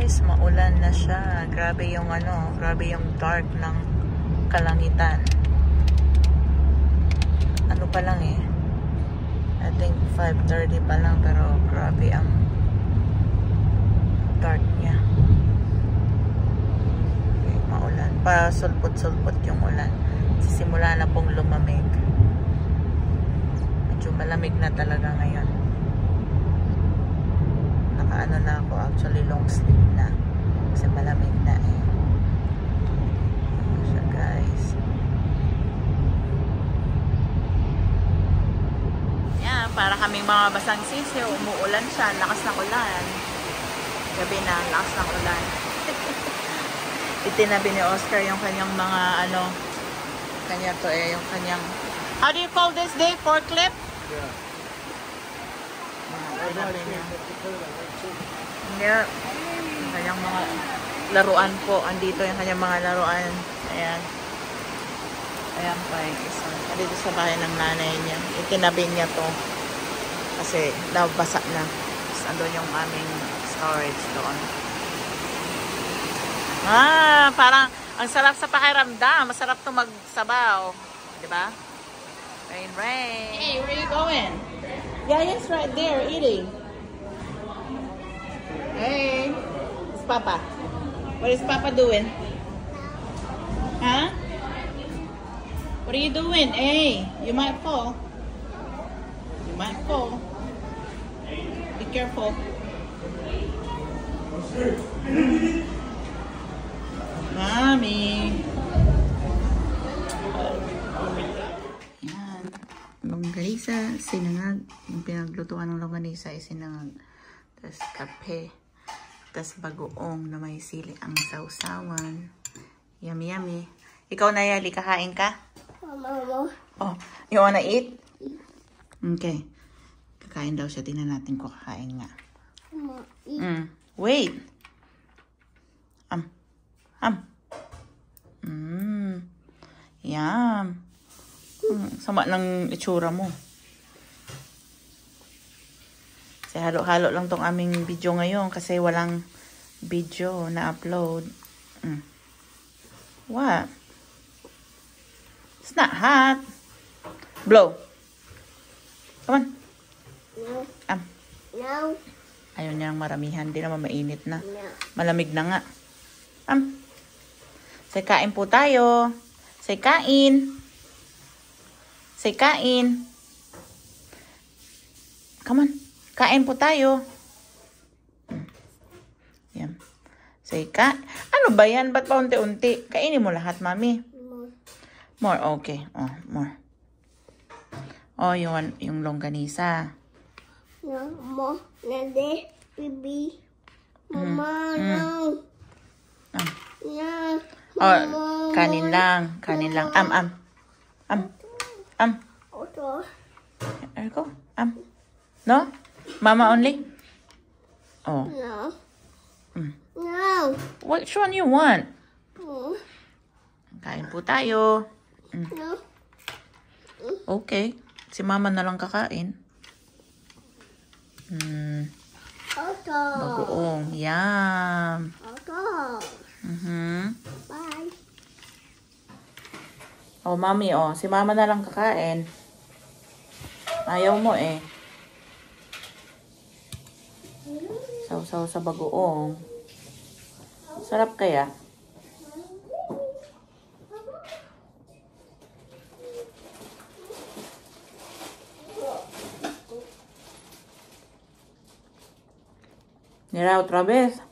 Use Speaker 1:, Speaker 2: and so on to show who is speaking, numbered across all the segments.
Speaker 1: guys, maulan na siya. Grabe yung grabe yung dark ng kalangitan. Ano pa lang eh. I think 5:30 pa lang, pero grabe ang dark niya. Okay, maulan. Pasulpot-sulpot yung ulan. Sisimula na pong lumamig. Medyo malamig na talaga ngayon. Nakaano na ako, actually long sleeve na. Kasi malamig na eh. Ayan siya guys. Yan, para kaming mga basang sisiw. Umuulan siya, lakas ng ulan. Gabi na, lakas ng ulan. Itinabi ni Oscar yung kanyang mga kanya to eh, yung kanyang, how do you call this day? Forklift?
Speaker 2: Yeah.
Speaker 1: Yeah. Yung kanyang mga laruan po. Andito yung kanyang mga laruan. Ayan. Ayan pa yung isa. Andito sa bahay ng nanay niya. Itinabi niya to. Kasi nabasa na. Tapos andun yung aming storage doon. Parang ang sarap sa pakiramdam. Masarap to magsabaw. Diba? Rain, rain. Hey, where are you going? Yeah, it's right there eating. Hey, it's Papa. What is Papa doing? Huh? What are you doing? Hey, you might fall. You might fall. Be careful. Mommy. Yan. Longganisa, sinangag. Yung pinaglutuan ng longganisa ay sinangag. Tapos kape. Tapos bagoong na may sili ang sausawan. Yummy, yummy. Ikaw na, Yali, kakain ka?
Speaker 2: Mama.
Speaker 1: Oh, you wanna eat? Okay. Kakain daw siya. Tingnan natin kung kakain nga. Wait. Yum. Sama ng itsura mo. Kasi halo-halo lang tong aming video ngayon kasi walang video na upload. What? It's not hot. Blow. Come on.
Speaker 2: No. No.
Speaker 1: Ayaw niya ng maramihan. Di naman mainit na.
Speaker 2: No.
Speaker 1: Malamig na nga. Say kain po tayo. Say kain. Say kain. Come on. Kain po tayo. Yan. Say ano ba yan? Ba't pa unti-unti? Kainin mo lahat, mami. More. Okay. Oh, more. Oh, yung longganisa.
Speaker 2: No, more. Nade, baby. Mama, no. No.
Speaker 1: Oh, kanin lang. Kanin lang.
Speaker 2: Oto.
Speaker 1: There you go. No? Mama only? Oh.
Speaker 2: No. No.
Speaker 1: Which one you want?
Speaker 2: No.
Speaker 1: Kain po tayo.
Speaker 2: No.
Speaker 1: Okay. Si mama na lang kakain.
Speaker 2: Oto.
Speaker 1: Bagoong. Yum.
Speaker 2: Oto. Bye.
Speaker 1: Oh, mami, oh. Si mama na lang kakain. Ayaw mo eh. Sausaw sa bagoong. Sarap kaya? Mira, otra vez.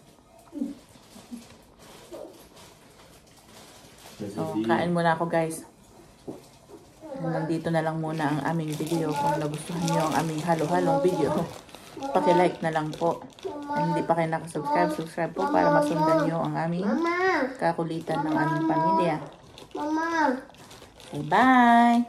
Speaker 1: So, kain muna ako guys. Nandito na lang muna ang aming video. Kung nagustuhan nyo ang aming halo-halong video, paki-like na lang po. And hindi pa kayo nakasubscribe, subscribe po para masundan nyo ang aming kakulitan ng aming pamilya.
Speaker 2: Mama.
Speaker 1: Say bye!